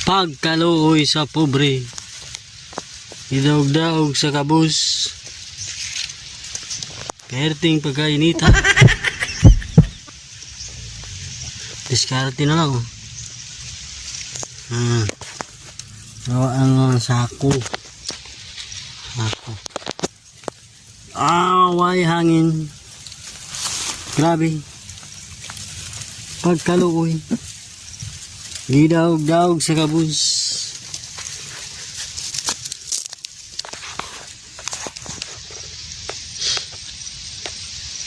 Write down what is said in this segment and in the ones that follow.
Pagkaluoy sa pobre, idaog-daog sa kabus, perting pagkainita. Diskarte na lang. Ang sako. Away hangin. Grabe. Pagkaluoy, gidaog-daog sa kabus.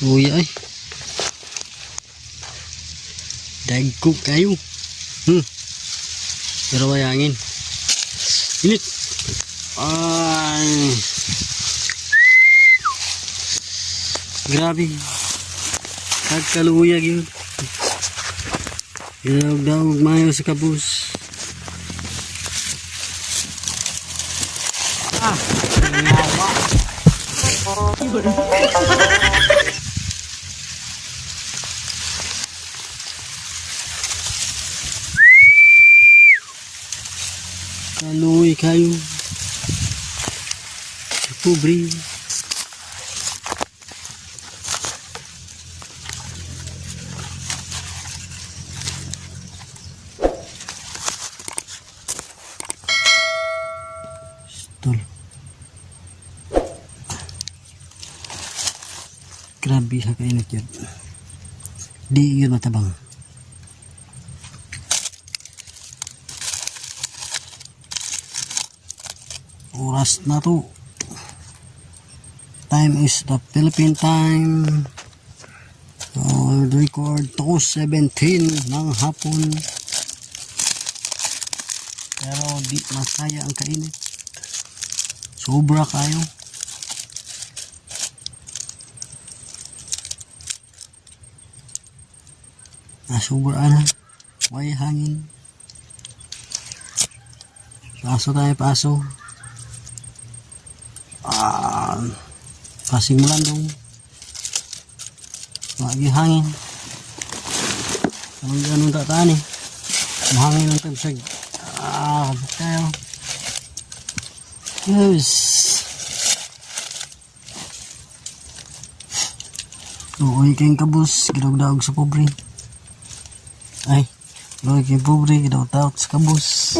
Uy ay. Dagkog kayo. Pero wayangin. Init. Ay. Grabe. Pagkaluyag yun. Gidaog-daog mayo sa kabus. Nangawa. Kaluoy kayo. Pobre. Stol. Grabe sa kainit yun. Di yun matabang. Oras na to. Time is the Philippine time. Record 2:17 ng hapon. Pero di masaya ang kainit. Sobra kayo. Sobra na. Way hangin. Paso tayo, paso. Pasing mo lang dong. Lagi hangin. Anong tataan eh. Mahangin ang tabsag. Ba't tayo? Yes. Luoy kayong kabus. Gidaog-daog sa pobre. Ay. Luoy kayong pobre. Gidaog-daog sa kabus.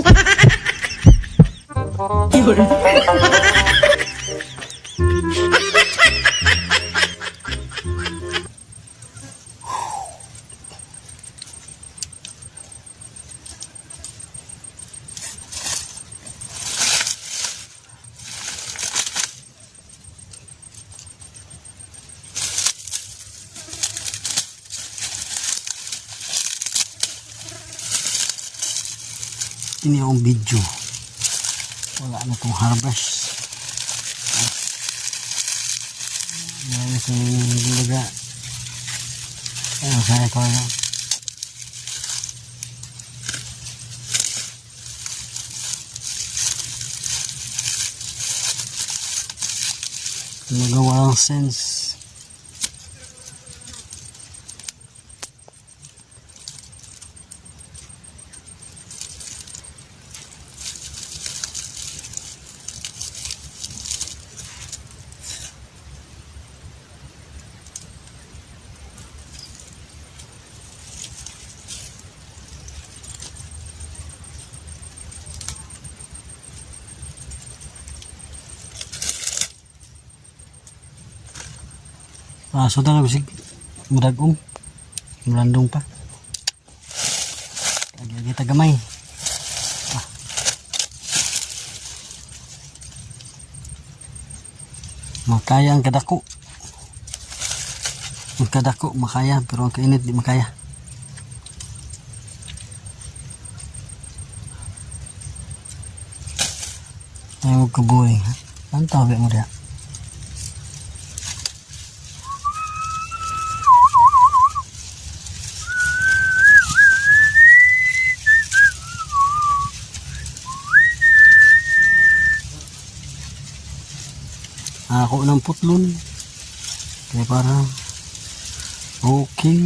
Ini ang video. Wala na itong harvest. Meron sa bulaga. Ayan, saya ko na. Nagawa ang sense. So talaga bisig mudagong mulandong pa lagi kita gamay. Makaya ang kadako makaya, pero ang kainit di makaya. Ayaw kabuhay. Ang tabi mo diya. Ako ng putlon kaya para okay.